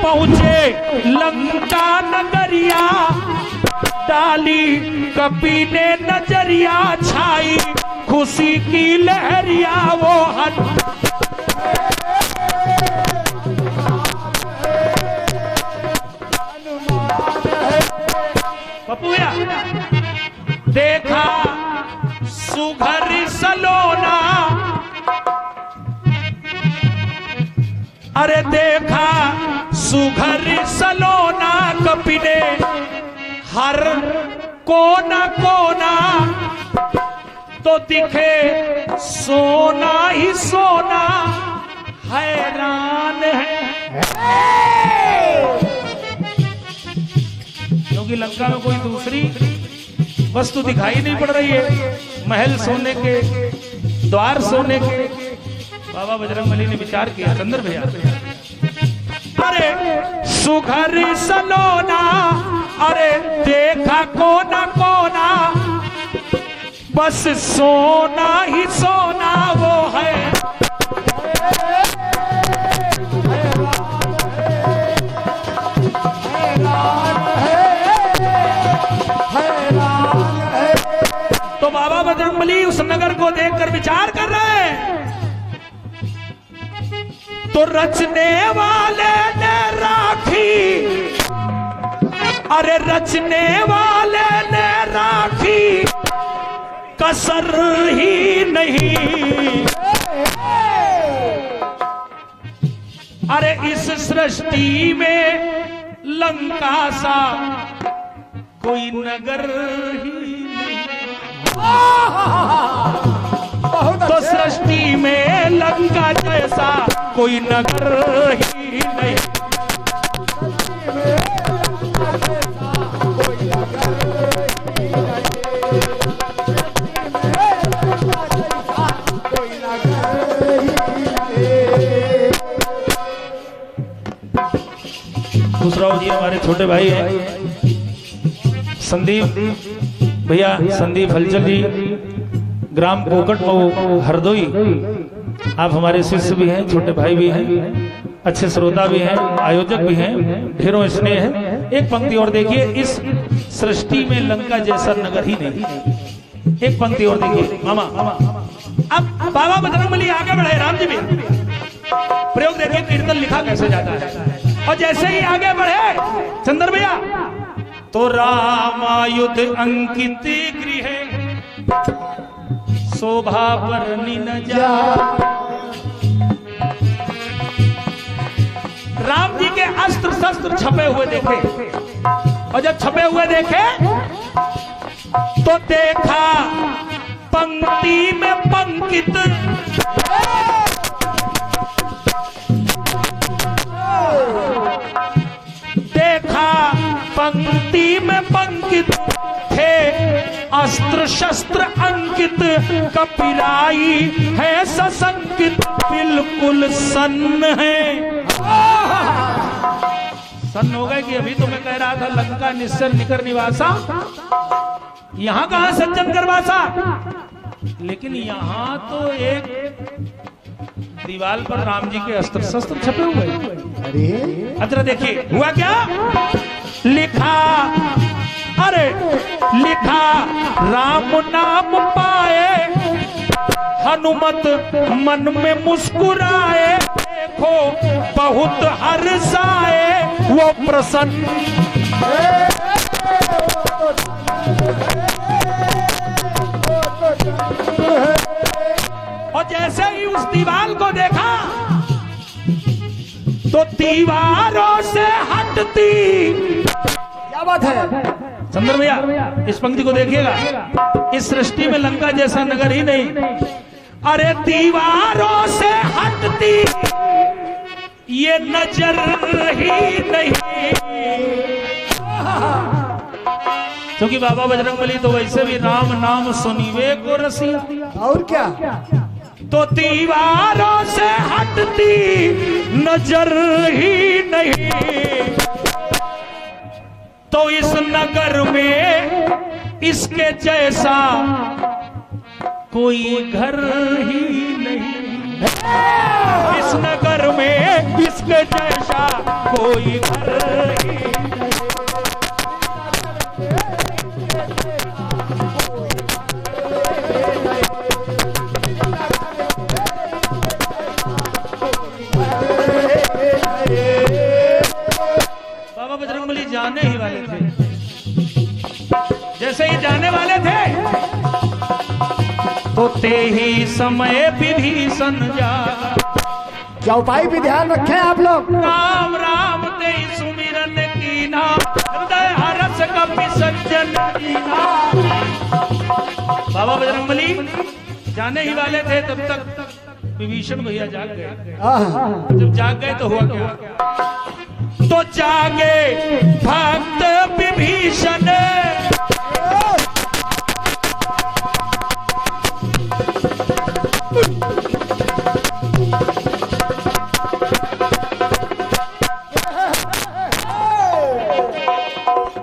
पहुंचे लंका नगरिया, डाली कपी ने नजरिया, छाई खुशी की लहरिया वो पपुया देखा सुघर सलोना, अरे देखा सुघर सलोना, कपी ने हर कोना कोना, तो दिखे सोना ही सोना, हैरान है क्योंकि लंका में कोई दूसरी वस्तु दिखाई नहीं पड़ रही है। महल सोने के, द्वार सोने के। बाबा बजरंगबली ने विचार किया, चंद्र भैया अरे सुघर सलोना, अरे देखा कोना कोना, बस सोना ही सोना वो है। तो बाबा बजरंगबली उस नगर को देखकर विचार कर रहे हैं। तो रचने वाले ने राखी, अरे रचने वाले ने राखी कसर ही नहीं। अरे इस सृष्टि में लंका सा कोई नगर ही नहीं। तो सृष्टि में लंका जैसा कोई नगर ही नहीं। दूसरा जी हमारे छोटे भाई हैं संदीप भैया, संदीप हलचल जी, ग्राम कोकट मऊ हरदोई। आप हमारे शिष्य भी हैं, छोटे भाई भी हैं, अच्छे श्रोता भी हैं, आयोजक भी हैं, ढेरों स्नेह है। एक पंक्ति और देखिए, इस सृष्टि में लंका जैसा नगर ही नहीं। एक पंक्ति और देखिए मामा। अब बाबा बजरंगबली आगे बढ़े, राम जी भी प्रयोग देखिए, कीर्तन लिखा कैसे जाता है। और जैसे ही आगे बढ़े चंद्र भैया, तो रामायुध अंकित गृह शोभा पर न जा। राम जी के अस्त्र शस्त्र छपे हुए देखे, और जब छपे हुए देखे तो देखा पंक्ति में पंकित, देखा पंक्ति में पंकित थे अस्त्र शस्त्र अंकित, कपिराई है सशंकित, बिल्कुल सन्न है। सन्न हो गए कि अभी तो मैं कह रहा था लंका निश्चर निकर निवासा, यहां कहां सज्जन करवासा। लेकिन यहां तो एक दीवार पर राम जी के अस्त्र शस्त्र छपे हुए। अरे देखिए हुआ क्या, लिखा, अरे लिखा राम नाम पाए, हनुमत मन में मुस्कुराए, देखो बहुत हर्षाए वो प्रसन्न। और जैसे ही उस दीवार को देखा तो दीवारों से हटती, क्या बात है चंद्र भैया, इस पंक्ति को देखिएगा, इस सृष्टि में लंका जैसा नगर ही नहीं। अरे दीवारों से हटती ये नजर ही नहीं। क्योंकि बाबा बजरंगबली तो वैसे भी राम नाम सुनीवे को रसिया, और क्या। तो दीवारों से हटती नजर ही नहीं। तो इस नगर में इसके जैसा कोई घर ही नहीं। इस नगर में इसके जैसा कोई घर ही बाबा बजरंगबली जाने ही वाले थे। जैसे ही जाने वाले थे तो ते ही समय विभीषण जागा। क्या उपाय भी ध्यान रखें आप लोग। राम राम ते सुमिरन कीना, हृदय हरस कपि सज्जन कीना। बाबा बजरंगबली जाने ही वाले थे तब तक विभीषण भैया जाग गए। जब जाग गए तो हुआ क्या? तो जागे भक्त विभीषण,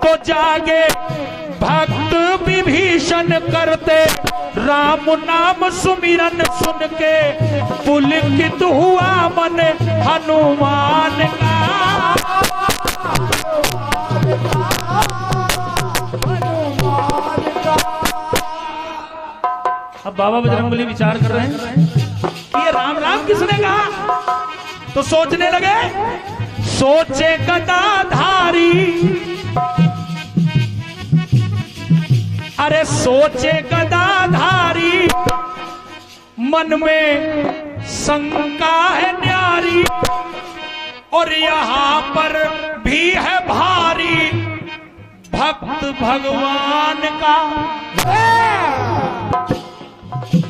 तो जागे भक्त विभीषण करते राम नाम सुमिरन सुन के पुलकित हुआ मन हनुमान का। अब बाबा बजरंगबली विचार कर रहे हैं कि ये राम राम किसने कहा, तो सोचने लगे। सोचे गदाधारी, अरे सोचे गदाधारी, मन में शंका है न्यारी, और यहाँ पर भी है भारी भक्त भगवान का।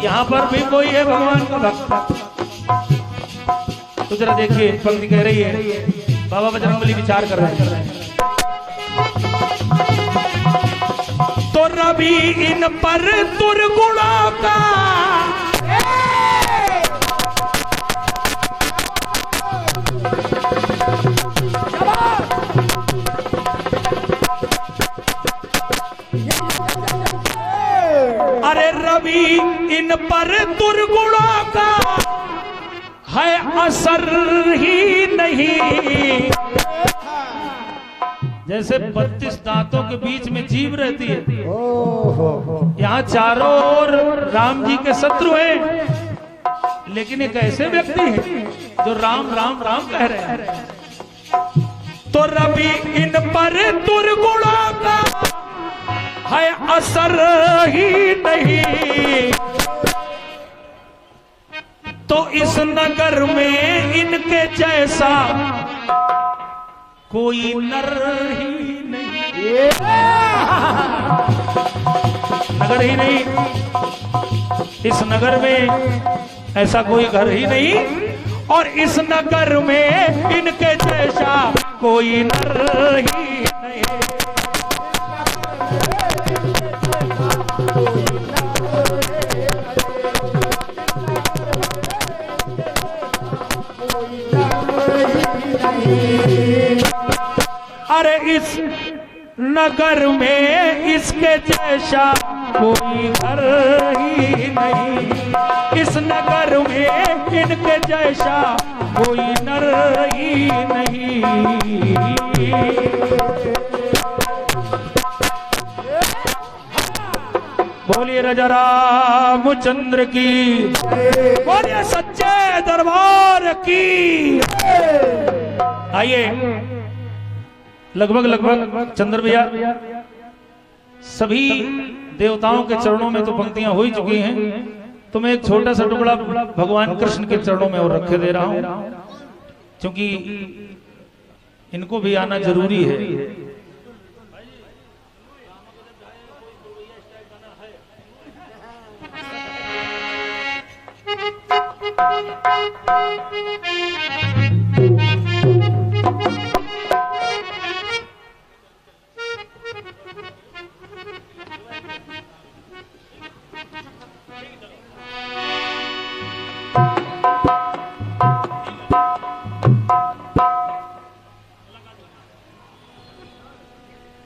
यहाँ पर भी कोई है भगवान का भक्त। तो जरा देखिए पंक्ति कह रही है, बाबा बजरंगबली विचार कर रहे हैं। तो रवि इन पर दुर्गुणों का, अरे रवि इन पर दुर्गुणों का है असर ही नहीं। जैसे 32 दांतों के बीच में जीभ रहती है, यहाँ चारों ओर राम जी के शत्रु हैं, लेकिन एक ऐसे व्यक्ति हैं जो राम राम राम कह रहे हैं। तो रवि इन पर दुर्गुणों का है असर ही नहीं, तो इस नगर में इनके जैसा कोई नर ही नहीं। नगर ही नहीं, इस नगर में ऐसा कोई घर ही नहीं, और इस नगर में इनके जैसा कोई नर ही नहीं। अरे इस नगर में इसके जैसा कोई घर ही नहीं, इस नगर में इनके जैसा कोई नर ही नहीं। बोलिए राजा रामचंद्र की, बोलिए सच्चे दरबार की। आइए लगभग चंद्र भैया सभी देवताओं के चरणों में तो पंक्तियां हो ही चुकी हैं, तो मैं एक छोटा सा टुकड़ा भगवान कृष्ण के चरणों में और रखे दे रहा हूं, क्योंकि इनको भी आना जरूरी है।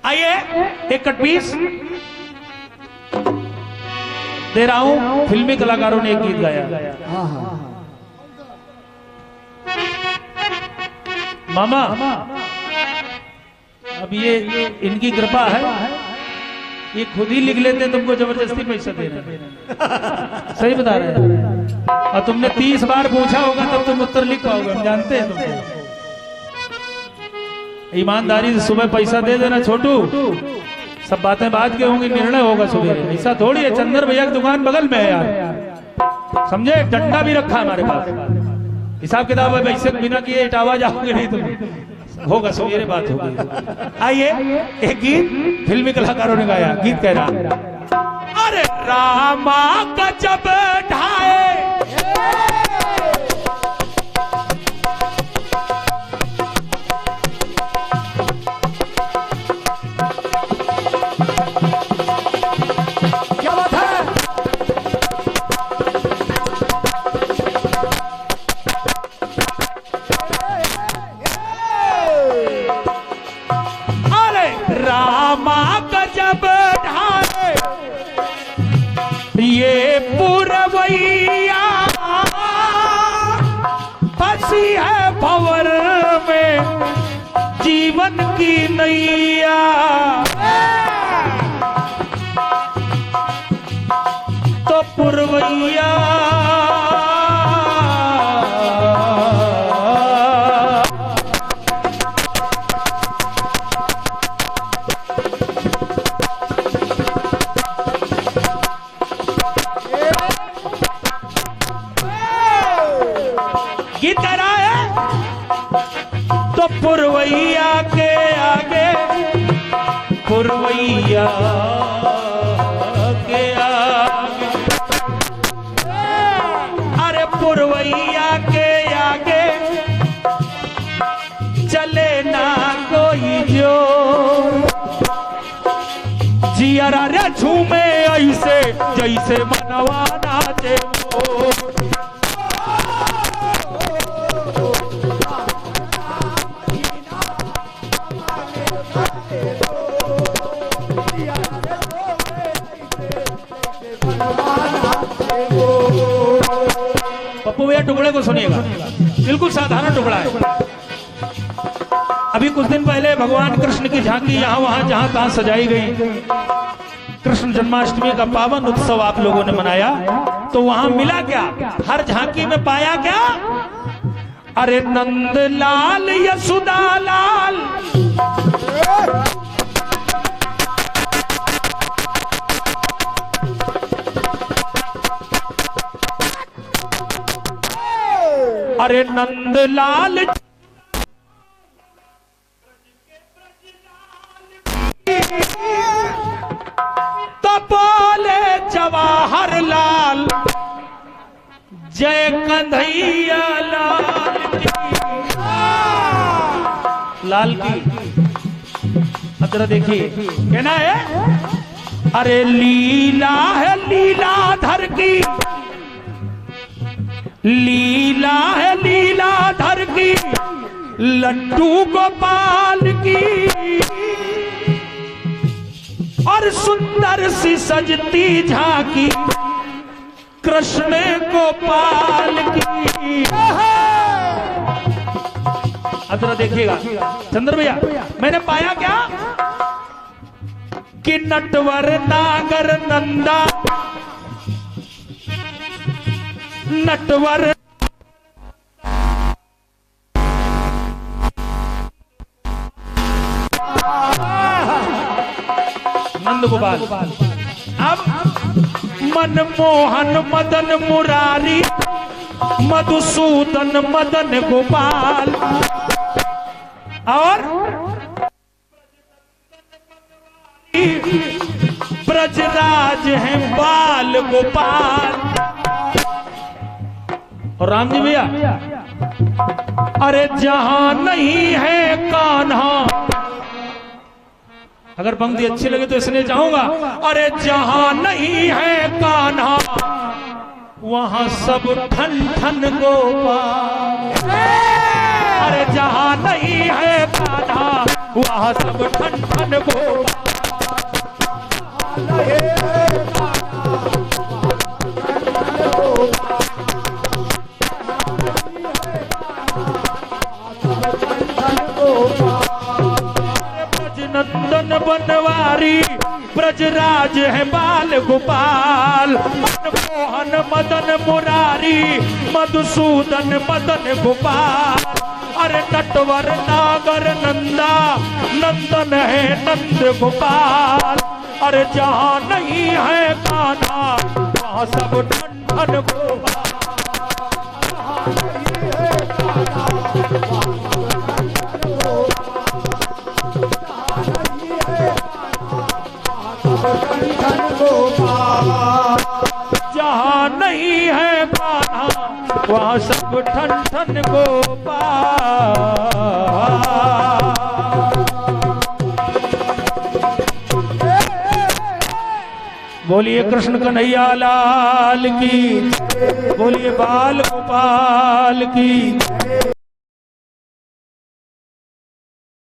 आइए एक कटपीस दे रहा हूं। फिल्मी कलाकारों ने एक गीत गाया, मामा अब ये इनकी कृपा है, ये खुद ही लिख लेते हैं, तुमको जबरदस्ती पैसा दे रहे हैं। सही बता रहे हैं। और तुमने 30 बार पूछा होगा तब तुम उत्तर लिख पाओगे, हम जानते हैं तुमको। ईमानदारी से सुबह पैसा दे देना छोटू, सब बातें बाद के होंगी, निर्णय होगा सुबह। ऐसा थोड़ी है, चंदर भैया की दुकान बगल में है यार, समझे? डंडा भी रखा हमारे पास, हिसाब किताब है, वैसे बिना किए इटावा जाओगे नहीं तुम, होगा सवेरे बात होगी। आइए एक गीत फिल्मी कलाकारों ने गाया, गीत कह रहा, अरे रामा गजब ढाए ये पुरवैया फंसी है भंवर में जीवन की नैया, तो पुरवैया तो पुरवैया के आगे, पुरवैया के आगे, अरे पुरवैया के आगे चले ना कोई जो, जियरा रे झूमे ऐसे जैसे मनवा नाचे वो। पप्पू भैया टुकड़े को सुनिएगा, बिल्कुल साधारण टुकड़ा है। अभी कुछ दिन पहले भगवान कृष्ण की झांकी यहाँ वहां जहां तहां सजाई गई, कृष्ण जन्माष्टमी का पावन उत्सव आप लोगों ने मनाया, तो वहां मिला क्या, हर झांकी में पाया क्या, अरे नंद लाल यशोदा लाल, अरे नंदलाल तो बोले जवाहर लाल जय कन्हैया लाल की। अब जरा देखिए कहना है, अरे लीला है लीलाधर की, लीला है लीलाधर की, लड्डू गोपाल की, और सुंदर सी सजती झांकी कृष्ण गोपाल की। अब जरा देखिएगा चंद्र भैया, मैंने पाया क्या कि नटवर नागर नंदा, नटवर नंद गोपाल, अब मनमोहन मदन मुरारी मधुसूदन मदन गोपाल, और ब्रजराज है बाल गोपाल। और राम जी भैया, अरे जहां नहीं है कान्हा, अगर पंक्ति अच्छी लगे तो इसलिए चाहूंगा, अरे जहां नहीं है कान्हा वहां सब ठन ठन गोपाल, अरे जहां नहीं है कान्हा वहां सब ठन ठन गोपाल। ब्रजनंदन बनवारी ब्रजराज है बाल गोपाल मोहन मदन मुरारी मधुसूदन मदन गोपाल अरे नटवर नागर नंदा नंदन है नंद गोपाल अरे जहाँ नहीं है कान्हा वहाँ सब ठन ठन गोपाल जहाँ नहीं है कान्हा वहाँ सब ठन ठन गोपाल। बोलिए कृष्ण कन्हैया लाल की, बोलिए बाल गोपाल की।